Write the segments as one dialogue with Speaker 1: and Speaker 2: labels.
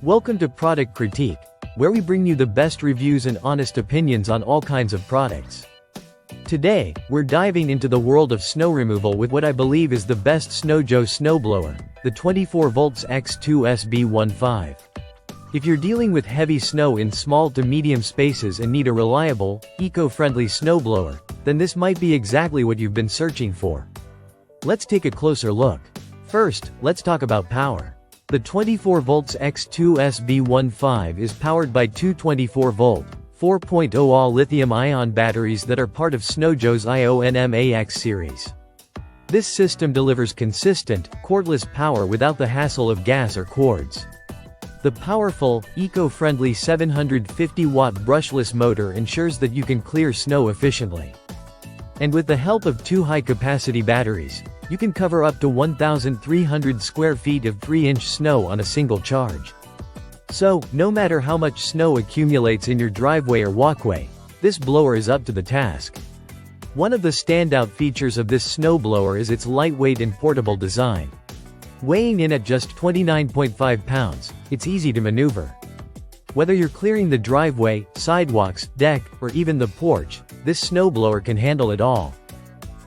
Speaker 1: Welcome to Product Critique, where we bring you the best reviews and honest opinions on all kinds of products. Today, we're diving into the world of snow removal with what I believe is the best Snowjoe Snow Blower, the 24V-X2-SB15. If you're dealing with heavy snow in small to medium spaces and need a reliable, eco-friendly snowblower, then this might be exactly what you've been searching for. Let's take a closer look. First, let's talk about power. The 24V-X2-SB15 is powered by two 24V, 4.0Ah lithium-ion batteries that are part of Snowjoe's IONMAX series. This system delivers consistent, cordless power without the hassle of gas or cords. The powerful, eco-friendly 750-watt brushless motor ensures that you can clear snow efficiently. And with the help of two high-capacity batteries, you can cover up to 1,300 square feet of 3-inch snow on a single charge. So, no matter how much snow accumulates in your driveway or walkway, this blower is up to the task. One of the standout features of this snowblower is its lightweight and portable design. Weighing in at just 29.5 pounds, it's easy to maneuver. Whether you're clearing the driveway, sidewalks, deck, or even the porch, this snowblower can handle it all.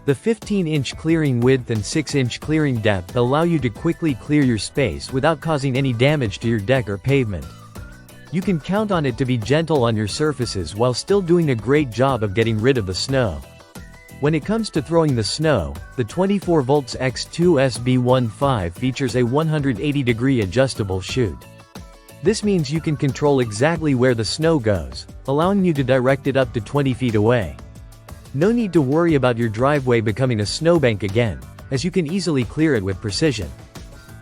Speaker 1: The 15-inch clearing width and 6-inch clearing depth allow you to quickly clear your space without causing any damage to your deck or pavement. You can count on it to be gentle on your surfaces while still doing a great job of getting rid of the snow. When it comes to throwing the snow, the 24V-X2-SB15 features a 180-degree adjustable chute. This means you can control exactly where the snow goes, allowing you to direct it up to 20 feet away. No need to worry about your driveway becoming a snowbank again, as you can easily clear it with precision.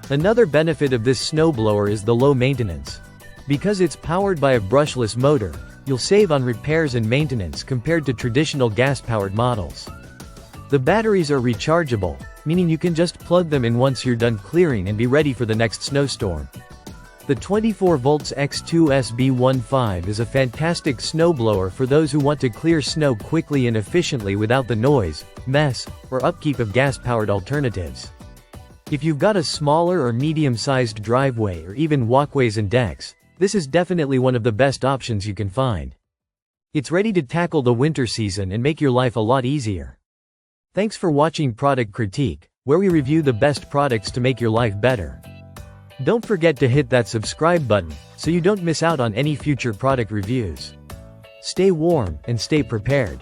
Speaker 1: Another benefit of this snowblower is the low maintenance. Because it's powered by a brushless motor, you'll save on repairs and maintenance compared to traditional gas-powered models. The batteries are rechargeable, meaning you can just plug them in once you're done clearing and be ready for the next snowstorm. The 24V-X2-SB15 is a fantastic snowblower for those who want to clear snow quickly and efficiently without the noise, mess, or upkeep of gas-powered alternatives. If you've got a smaller or medium-sized driveway or even walkways and decks, this is definitely one of the best options you can find. It's ready to tackle the winter season and make your life a lot easier. Thanks for watching Product Critique, where we review the best products to make your life better. Don't forget to hit that subscribe button, so you don't miss out on any future product reviews. Stay warm, and stay prepared.